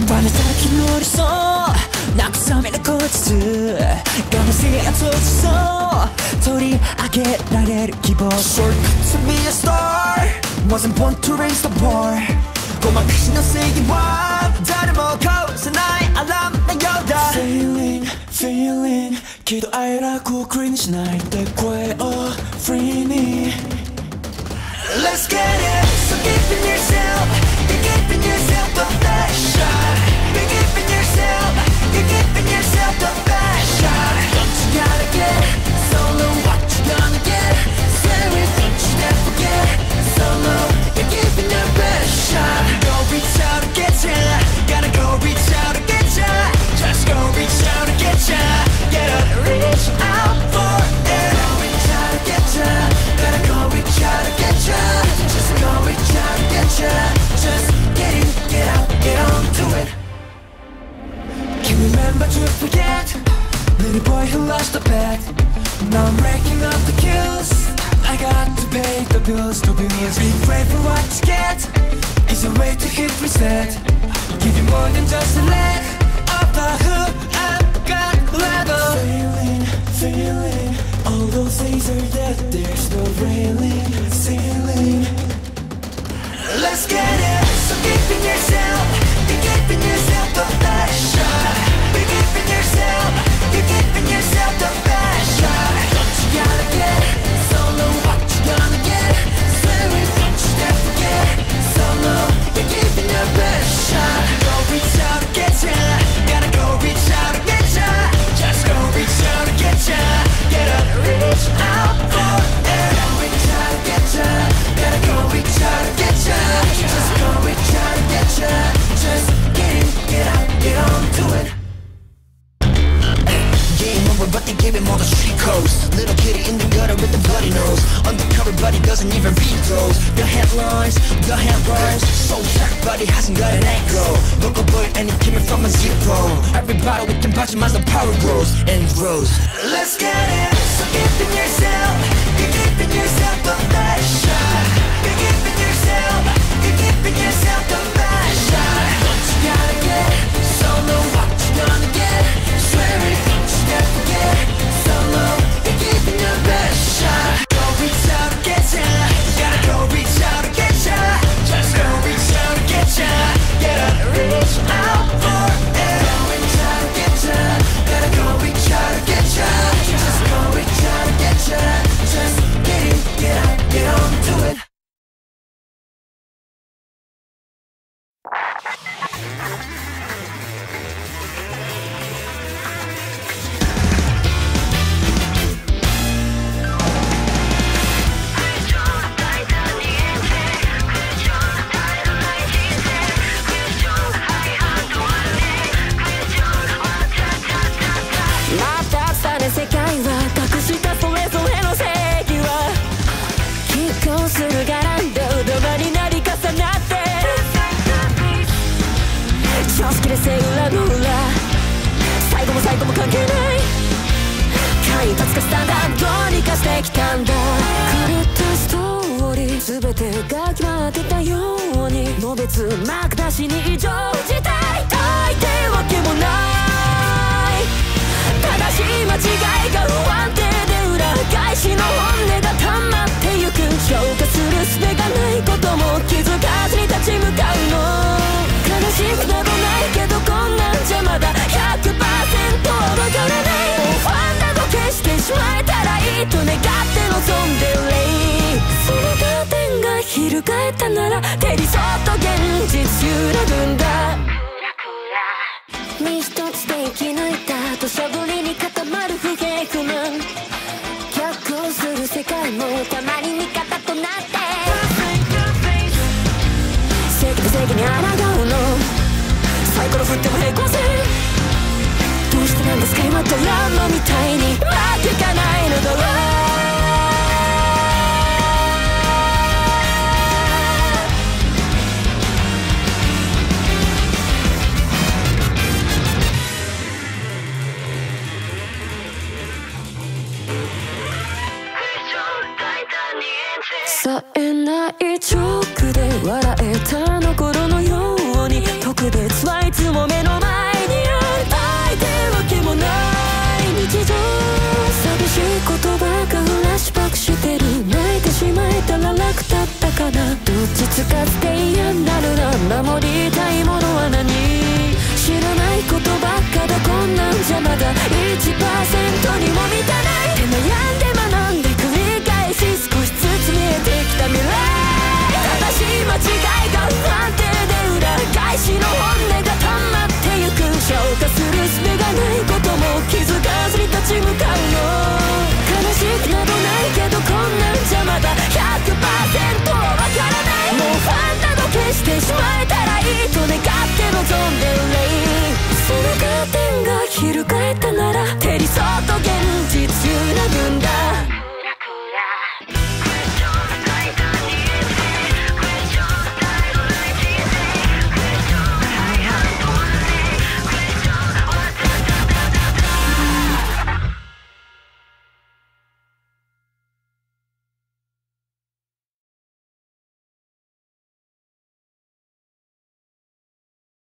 バレたら気乗りそう慰めの後日我慢せや閉じそう取り上げられる希望 Short to be a star Wasn't born to raise the bar ごまかしの正義は誰も壊せないアラームのようだ Feeling, feeling 喜怒哀楽をクリにしないで声を Free me Let's get it So give in yourself You're giving yourself the best shot You're giving yourself You're giving yourself the best shot Don't you gotta get solo What you gonna get Say it, don't you never forget Solo You're giving your best shot Go reach out and get ya Gotta go reach out and get ya Just go reach out and get ya Gotta reach out for it Go reach out and get ya Gotta go reach out and get ya Just go reach out and get ya Just get in, get out, get on to it Can't remember to forget Little boy who lost the bet Now I'm racking up the kills I got to pay the bills to be meals Be grateful for what you get Is a way to hit reset Give you more than just a leg Of the hook I've got level Feeling, feeling All those days are dead There's no railing, ceiling Let's get it So give in yourself You're giving yourself the best shot You're giving yourself You're giving yourself the best shot Don't you gotta get solo What you gonna get Swear it, don't you never forget Solo You're giving your best shot Go reach out and get ya Gotta go reach out and get ya Just go reach out and get ya Gotta reach out for it Go reach out and get ya Gotta go reach out and get ya Just go reach out and get ya Just get in, get out, get on to it Game over but they gave him all the street codes Little kitty in the gutter with the bloody nose Undercover but he doesn't even read those The headlines, the headlines So jacked but he hasn't got an angle Local boy and he came in from a zero Everybody we can watch him as the power grows and grows Let's get it So give in yourself You're giving yourself the best shot You're giving yourself You're giving yourself the best shot Don't you gotta get solo What you gonna get Swear it, don't you never forget Solo You're giving your best shot Go reach out and get ya Gotta go reach out and get ya Just go reach out and get ya Gotta reach out for it Go reach out and get ya Gotta go reach out and get ya Just go reach out and get ya Just get in, get out, get on to it世界は隠したそれぞれの正義は拮抗する絡んでうどまになり重なって常識でせ裏の裏最後も最後も関係ない間一髪かスタンダードにかしてきたんだ狂ったストーリー全てが決まってたようにのべつ幕なしに異常事態大抵わけもない正しい間違いが不安定で裏返しの本音が溜まってゆく消化する術がないことも気づかずに立ち向かうの悲しくなどないけどこんなんじゃまだ 100% わからないもうファンなど消してしまえたらいいと願って望んでるそのカーテンが翻ったなら手にそっと現実揺らぐんだ身一つで生き抜いた土砂降りに固まる不平不満逆行する世界もたまに味方となって正義と正義に抗うのサイコロ振っても平行線どうしてなんですか今ドラマみたいにうまくいかないのだろう冴えないチョークで笑えたあの頃のように特別はいつもかなどっちつかずで嫌なるな守り